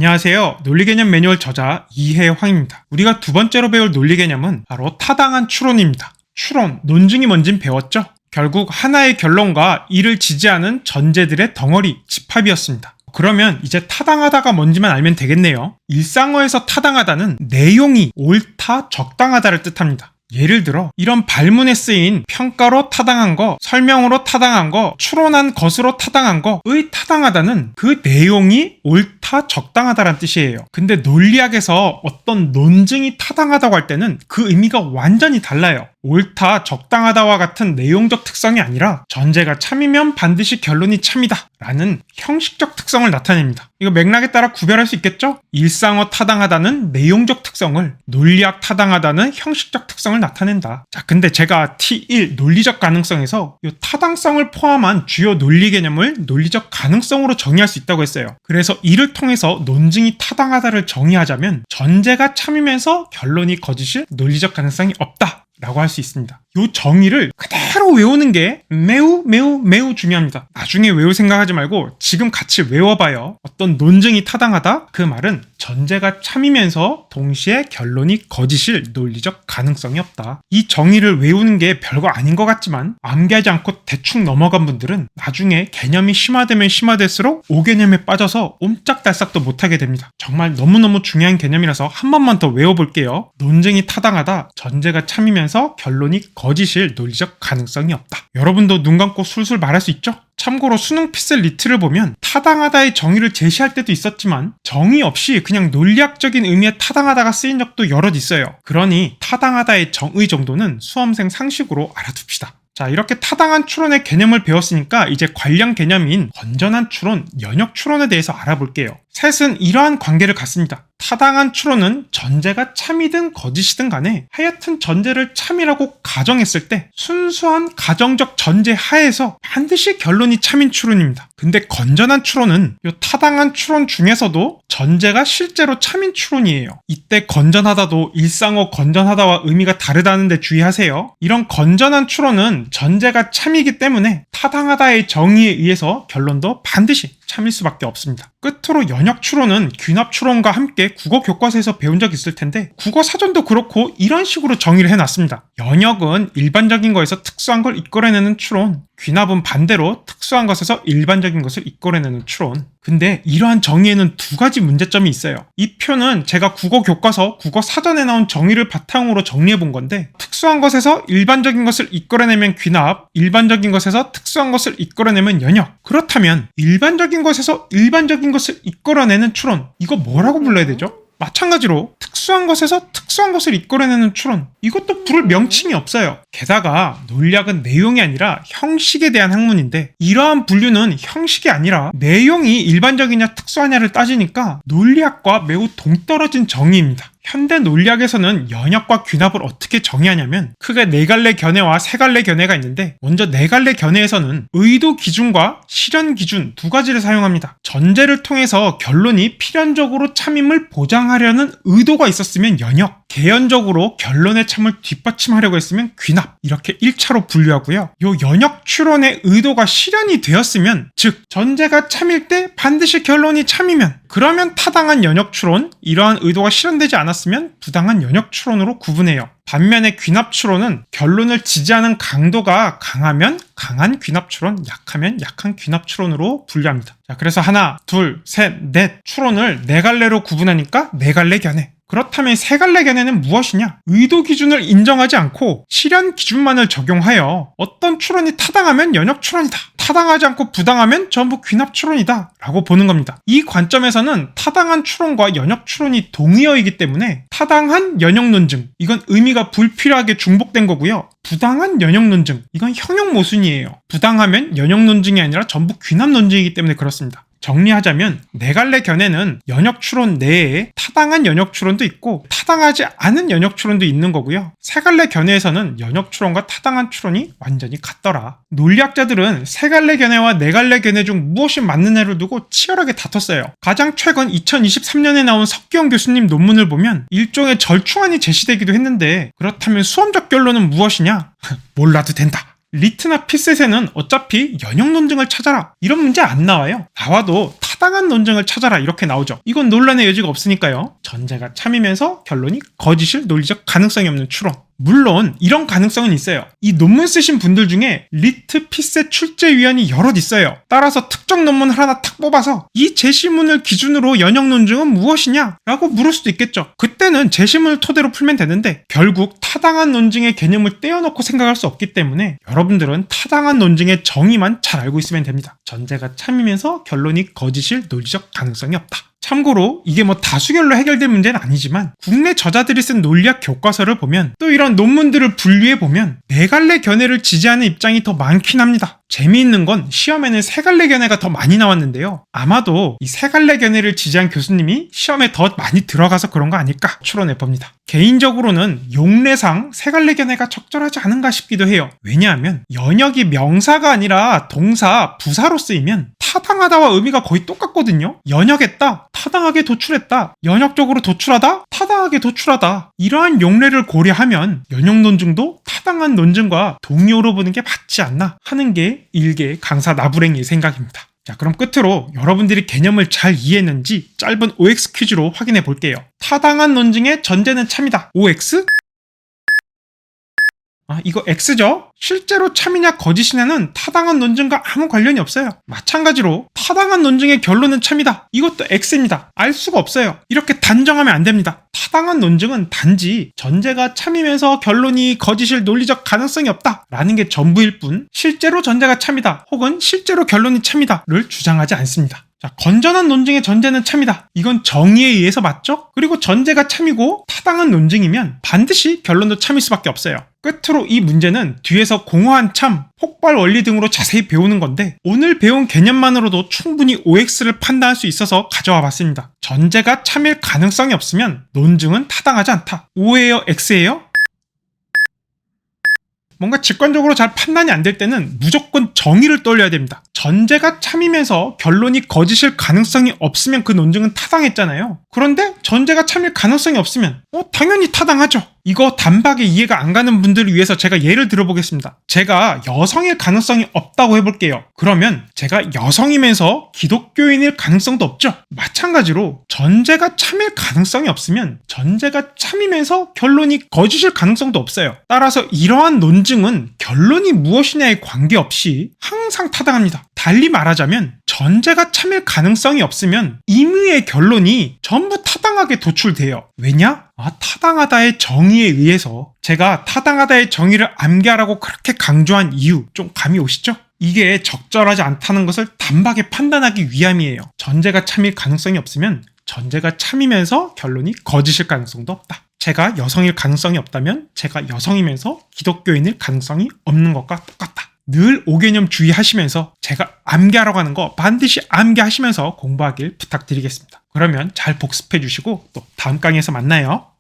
안녕하세요. 논리개념 매뉴얼 저자 이혜황입니다. 우리가 두 번째로 배울 논리개념은 바로 타당한 추론입니다. 추론, 논증이 뭔진 배웠죠? 결국 하나의 결론과 이를 지지하는 전제들의 덩어리, 집합이었습니다. 그러면 이제 타당하다가 뭔지만 알면 되겠네요. 일상어에서 타당하다는 내용이 옳다, 적당하다를 뜻합니다. 예를 들어 이런 발문에 쓰인 평가로 타당한 거, 설명으로 타당한 거, 추론한 것으로 타당한 거의 타당하다는 그 내용이 옳다, 적당하다란 뜻이에요. 근데 논리학에서 어떤 논증이 타당하다고 할 때는 그 의미가 완전히 달라요. 옳다, 적당하다와 같은 내용적 특성이 아니라 전제가 참이면 반드시 결론이 참이다 라는 형식적 특성을 나타냅니다. 이거 맥락에 따라 구별할 수 있겠죠? 일상어 타당하다는 내용적 특성을, 논리학 타당하다는 형식적 특성을 나타낸다. 자, 근데 제가 T1 논리적 가능성에서 이 타당성을 포함한 주요 논리 개념을 논리적 가능성으로 정의할 수 있다고 했어요. 그래서 이를 통해서 논증이 타당하다를 정의하자면 전제가 참이면서 결론이 거짓일 논리적 가능성이 없다 라고 할 수 있습니다. 이 정의를 그대로 외우는 게 매우 중요합니다. 나중에 외울 생각하지 말고 지금 같이 외워봐요. 어떤 논증이 타당하다? 그 말은 전제가 참이면서 동시에 결론이 거짓일 논리적 가능성이 없다. 이 정의를 외우는 게 별거 아닌 것 같지만 암기하지 않고 대충 넘어간 분들은 나중에 개념이 심화되면 심화될수록 5개념에 빠져서 옴짝달싹도 못하게 됩니다. 정말 너무너무 중요한 개념이라서 한 번만 더 외워볼게요. 논증이 타당하다, 전제가 참이면서 결론이 거짓일 논리적 가능성이 없다. 여러분도 눈 감고 술술 말할 수 있죠? 참고로 수능 피셀 리트를 보면 타당하다의 정의를 제시할 때도 있었지만 정의 없이 그냥 논리학적인 의미의 타당하다가 쓰인 적도 여럿 있어요. 그러니 타당하다의 정의 정도는 수험생 상식으로 알아둡시다. 자, 이렇게 타당한 추론의 개념을 배웠으니까 이제 관련 개념인 건전한 추론, 연역 추론에 대해서 알아볼게요. 셋은 이러한 관계를 갖습니다. 타당한 추론은 전제가 참이든 거짓이든 간에 하여튼 전제를 참이라고 가정했을 때 순수한 가정적 전제 하에서 반드시 결론이 참인 추론입니다. 근데 건전한 추론은 이 타당한 추론 중에서도 전제가 실제로 참인 추론이에요. 이때 건전하다도 일상어 건전하다와 의미가 다르다는 데 주의하세요. 이런 건전한 추론은 전제가 참이기 때문에 타당하다의 정의에 의해서 결론도 반드시 참일 수밖에 없습니다. 끝으로 연역 추론은 귀납 추론과 함께 국어 교과서에서 배운 적 있을 텐데 국어 사전도 그렇고 이런 식으로 정의를 해놨습니다. 연역은 일반적인 거에서 특수한 걸 이끌어내는 추론, 귀납은 반대로 특수한 것에서 일반적인 것을 이끌어내는 추론. 근데 이러한 정의에는 두 가지 문제점이 있어요. 이 표는 제가 국어 교과서, 국어 사전에 나온 정의를 바탕으로 정리해 본 건데 특수한 것에서 일반적인 것을 이끌어내면 귀납, 일반적인 것에서 특수한 것을 이끌어내면 연역. 그렇다면 일반적인 것에서 일반적인 것을 이끌어내는 추론, 이거 뭐라고 불러야 되죠? 마찬가지로 특수한 것에서 특수한 것을 이끌어내는 추론, 이것도 부를 명칭이 없어요. 게다가 논리학은 내용이 아니라 형식에 대한 학문인데 이러한 분류는 형식이 아니라 내용이 일반적이냐 특수하냐를 따지니까 논리학과 매우 동떨어진 정의입니다. 현대 논리학에서는 연역과 귀납을 어떻게 정의하냐면 크게 네 갈래 견해와 세 갈래 견해가 있는데 먼저 네 갈래 견해에서는 의도 기준과 실현 기준 두 가지를 사용합니다. 전제를 통해서 결론이 필연적으로 참임을 보장하려는 의도가 있었으면 연역, 개연적으로 결론의 참을 뒷받침하려고 했으면 귀납, 이렇게 1차로 분류하고요. 요 연역 추론의 의도가 실현이 되었으면, 즉 전제가 참일 때 반드시 결론이 참이면, 그러면 타당한 연역 추론, 이러한 의도가 실현되지 않았으면 부당한 연역 추론으로 구분해요. 반면에 귀납 추론은 결론을 지지하는 강도가 강하면 강한 귀납 추론, 약하면 약한 귀납 추론으로 분류합니다. 자, 그래서 하나, 둘, 셋, 넷 추론을 네 갈래로 구분하니까 네 갈래 견해. 그렇다면 세 갈래 견해는 무엇이냐? 의도 기준을 인정하지 않고 실현 기준만을 적용하여 어떤 추론이 타당하면 연역 추론이다, 타당하지 않고 부당하면 전부 귀납 추론이다 라고 보는 겁니다. 이 관점에서는 타당한 추론과 연역 추론이 동의어이기 때문에 타당한 연역 논증, 이건 의미가 불필요하게 중복된 거고요. 부당한 연역 논증, 이건 형용 모순이에요. 부당하면 연역 논증이 아니라 전부 귀납 논증이기 때문에 그렇습니다. 정리하자면 네 갈래 견해는 연역 추론 내에 타당한 연역 추론도 있고 타당하지 않은 연역 추론도 있는 거고요. 세 갈래 견해에서는 연역 추론과 타당한 추론이 완전히 같더라. 논리학자들은 세 갈래 견해와 네 갈래 견해 중 무엇이 맞느냐를 두고 치열하게 다퉜어요. 가장 최근 2023년에 나온 석기영 교수님 논문을 보면 일종의 절충안이 제시되기도 했는데 그렇다면 수험적 결론은 무엇이냐? 몰라도 된다. 리트나 피셋에는 어차피 연역 논증을 찾아라 이런 문제 안 나와요. 나와도 타당한 논증을 찾아라 이렇게 나오죠. 이건 논란의 여지가 없으니까요. 전제가 참이면서 결론이 거짓일 논리적 가능성이 없는 추론. 물론 이런 가능성은 있어요. 이 논문 쓰신 분들 중에 리트 피셋 출제위원이 여럿 있어요. 따라서 특정 논문을 하나 탁 뽑아서 이 제시문을 기준으로 연역 논증은 무엇이냐? 라고 물을 수도 있겠죠. 그때는 제시문을 토대로 풀면 되는데 결국 타당한 논증의 개념을 떼어놓고 생각할 수 없기 때문에 여러분들은 타당한 논증의 정의만 잘 알고 있으면 됩니다. 전제가 참이면서 결론이 거짓일 논리적 가능성이 없다. 참고로 이게 뭐 다수결로 해결될 문제는 아니지만 국내 저자들이 쓴 논리학 교과서를 보면 또 이런 논문들을 분류해 보면 네 갈래 견해를 지지하는 입장이 더 많긴 합니다. 재미있는 건 시험에는 세 갈래 견해가 더 많이 나왔는데요. 아마도 이 세 갈래 견해를 지지한 교수님이 시험에 더 많이 들어가서 그런 거 아닐까 추론해 봅니다. 개인적으로는 용례상 세 갈래 견해가 적절하지 않은가 싶기도 해요. 왜냐하면 연역이 명사가 아니라 동사, 부사로 쓰이면 타당하다와 의미가 거의 똑같거든요. 연역했다, 타당하게 도출했다, 연역적으로 도출하다, 타당하게 도출하다. 이러한 용례를 고려하면 연역 논증도 타당한 논증과 동의어로 보는 게 맞지 않나 하는 게 일개 강사 나부랭이의 생각입니다. 자, 그럼 끝으로 여러분들이 개념을 잘 이해했는지 짧은 OX 퀴즈로 확인해 볼게요. 타당한 논증의 전제는 참이다. OX? 이거 X죠? 실제로 참이냐 거짓이냐는 타당한 논증과 아무 관련이 없어요. 마찬가지로 타당한 논증의 결론은 참이다. 이것도 X입니다. 알 수가 없어요. 이렇게 단정하면 안 됩니다. 타당한 논증은 단지 전제가 참이면서 결론이 거짓일 논리적 가능성이 없다 라는 게 전부일 뿐 실제로 전제가 참이다 혹은 실제로 결론이 참이다를 주장하지 않습니다. 자, 건전한 논증의 전제는 참이다. 이건 정의에 의해서 맞죠? 그리고 전제가 참이고 타당한 논증이면 반드시 결론도 참일 수밖에 없어요. 끝으로 이 문제는 뒤에서 공허한 참, 폭발 원리 등으로 자세히 배우는 건데 오늘 배운 개념만으로도 충분히 OX를 판단할 수 있어서 가져와 봤습니다. 전제가 참일 가능성이 없으면 논증은 타당하지 않다. O예요? X예요? 뭔가 직관적으로 잘 판단이 안 될 때는 무조건 정의를 떠올려야 됩니다. 전제가 참이면서 결론이 거짓일 가능성이 없으면 그 논증은 타당했잖아요. 그런데 전제가 참일 가능성이 없으면 당연히 타당하죠. 이거 단박에 이해가 안 가는 분들을 위해서 제가 예를 들어보겠습니다. 제가 여성일 가능성이 없다고 해볼게요. 그러면 제가 여성이면서 기독교인일 가능성도 없죠. 마찬가지로 전제가 참일 가능성이 없으면 전제가 참이면서 결론이 거짓일 가능성도 없어요. 따라서 이러한 논증은 결론이 무엇이냐에 관계없이 항상 타당합니다. 달리 말하자면 전제가 참일 가능성이 없으면 임의의 결론이 전부 타당하게 도출돼요. 왜냐? 타당하다의 정의에 의해서 제가 타당하다의 정의를 암기하라고 그렇게 강조한 이유 좀 감이 오시죠? 이게 적절하지 않다는 것을 단박에 판단하기 위함이에요. 전제가 참일 가능성이 없으면 전제가 참이면서 결론이 거짓일 가능성도 없다. 제가 여성일 가능성이 없다면 제가 여성이면서 기독교인일 가능성이 없는 것과 똑같다. 늘 5개념 주의하시면서 제가 암기하라고 하는 거 반드시 암기하시면서 공부하길 부탁드리겠습니다. 그러면 잘 복습해 주시고 또 다음 강의에서 만나요.